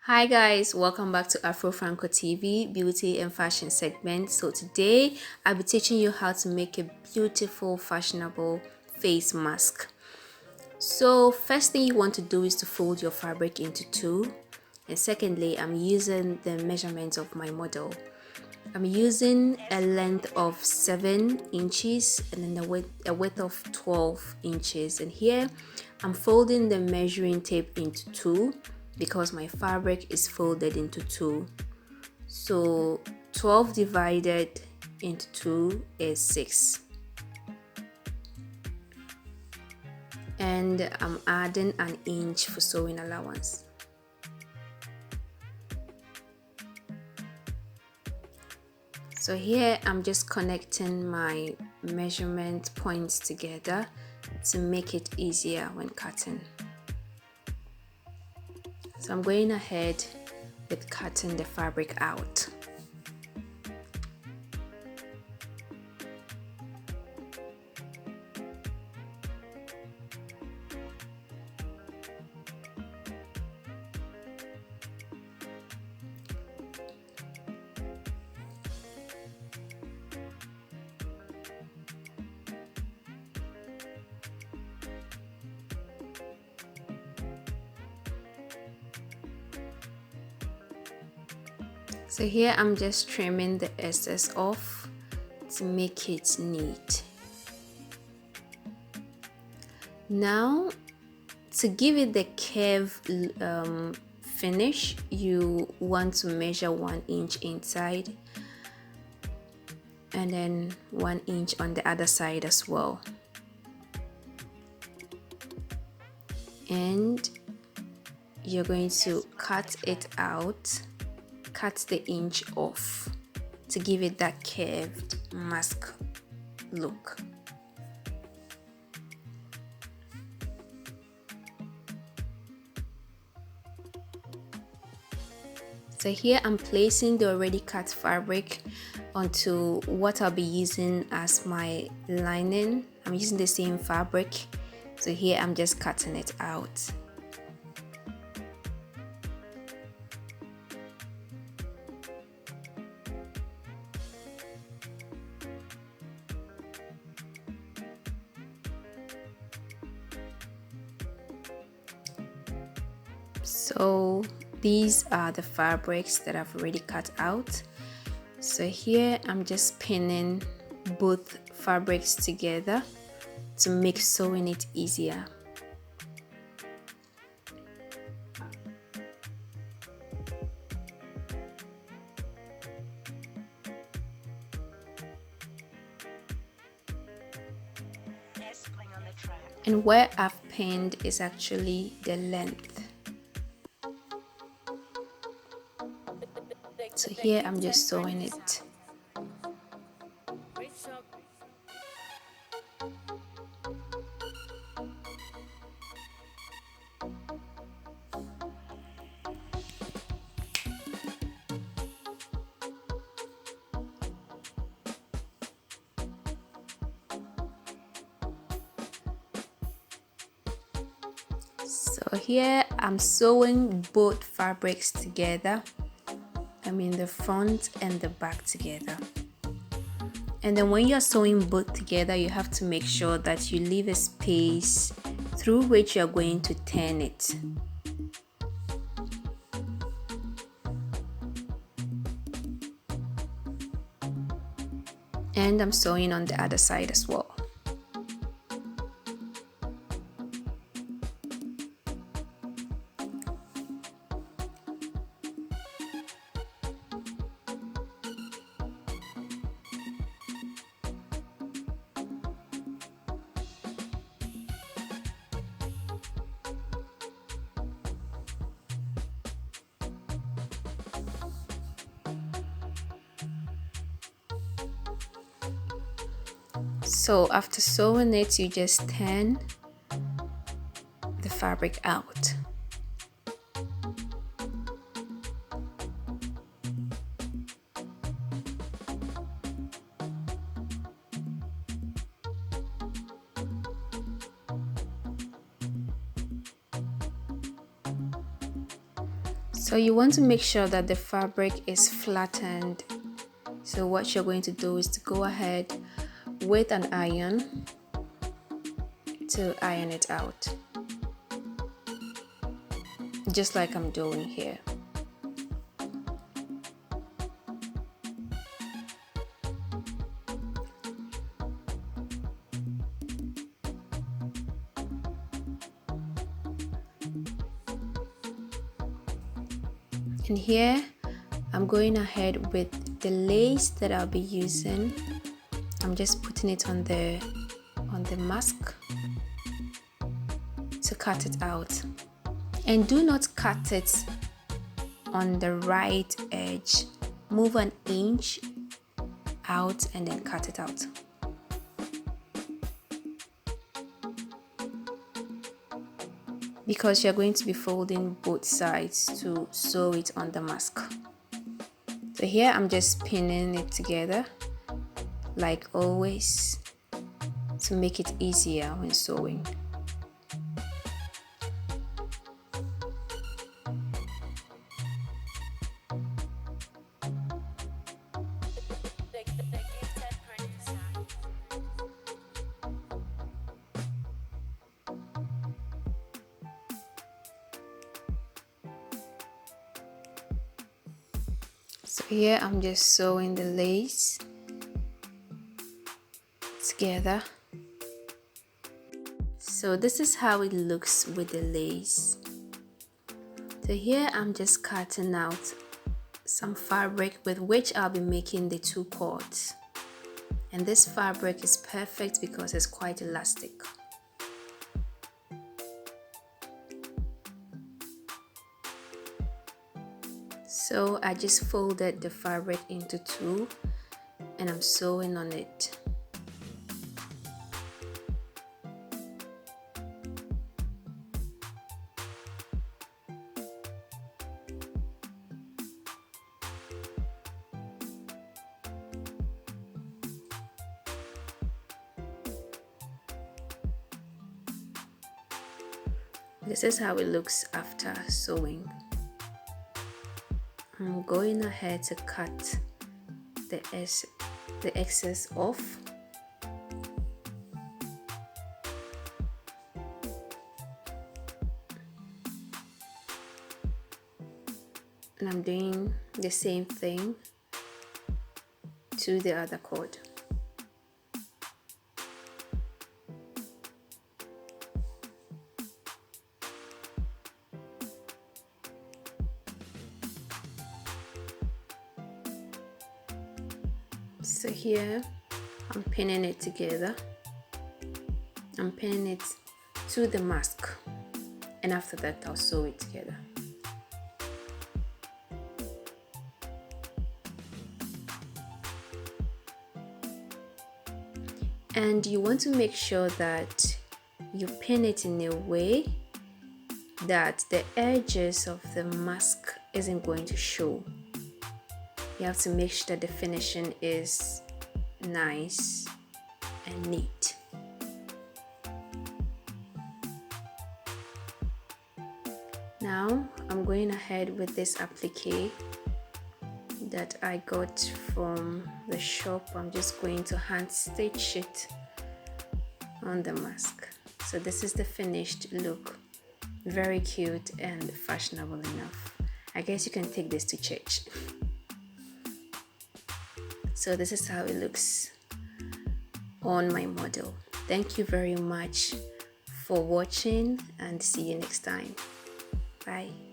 Hi guys, welcome back to Afro Franco TV beauty and fashion segment. So today I'll be teaching you how to make a beautiful fashionable face mask. So first thing you want to do is to fold your fabric into two, and secondly I'm using the measurements of my model. I'm using a length of 7 inches and then a width of 12 inches, and here I'm folding the measuring tape into two because my fabric is folded into two. So 12 divided into 2 is 6, and I'm adding an inch for sewing allowance. So here I'm just connecting my measurement points together to make it easier when cutting. So I'm going ahead with cutting the fabric out. So here I'm just trimming the excess off to make it neat. Now, to give it the curve finish, you want to measure 1 inch inside and then 1 inch on the other side as well. And you're going to cut it out, cut the inch off to give it that curved mask look. So here I'm placing the already cut fabric onto what I'll be using as my lining. I'm using the same fabric, so here I'm just cutting it out. So these are the fabrics that I've already cut out. So here I'm just pinning both fabrics together to make sewing it easier. And where I've pinned is actually the length. So here I'm just sewing it. So here I'm sewing both fabrics together. I mean the front and the back together. And then when you're sewing both together, you have to make sure that you leave a space through which you're going to turn it. And I'm sewing on the other side as well. So after sewing it, you just turn the fabric out. So you want to make sure that the fabric is flattened. So what you're going to do is to go ahead with an iron to iron it out, just like I'm doing here. And here I'm going ahead with the lace that I'll be using. I'm just putting it on the mask to cut it out. And do not cut it on the right edge. Move an inch out and then cut it out. Because you're going to be folding both sides to sew it on the mask. So here I'm just pinning it together like always to make it easier when sewing. So here I'm just sewing the lace together. So this is how it looks with the lace. So here I'm just cutting out some fabric with which I'll be making the two cords. And this fabric is perfect because it's quite elastic. So I just folded the fabric into two and I'm sewing on it. This is how it looks after sewing. I'm going ahead to cut the excess off. And I'm doing the same thing to the other cord. So here I'm pinning it together. I'm pinning it to the mask, and after that I'll sew it together. And you want to make sure that you pin it in a way that the edges of the mask isn't going to show. You have to make sure that the finishing is nice and neat. Now I'm going ahead with this applique that I got from the shop. I'm just going to hand stitch it on the mask. So this is the finished look. Very cute and fashionable enough. I guess you can take this to church. So this is how it looks on my model. Thank you very much for watching and see you next time. Bye.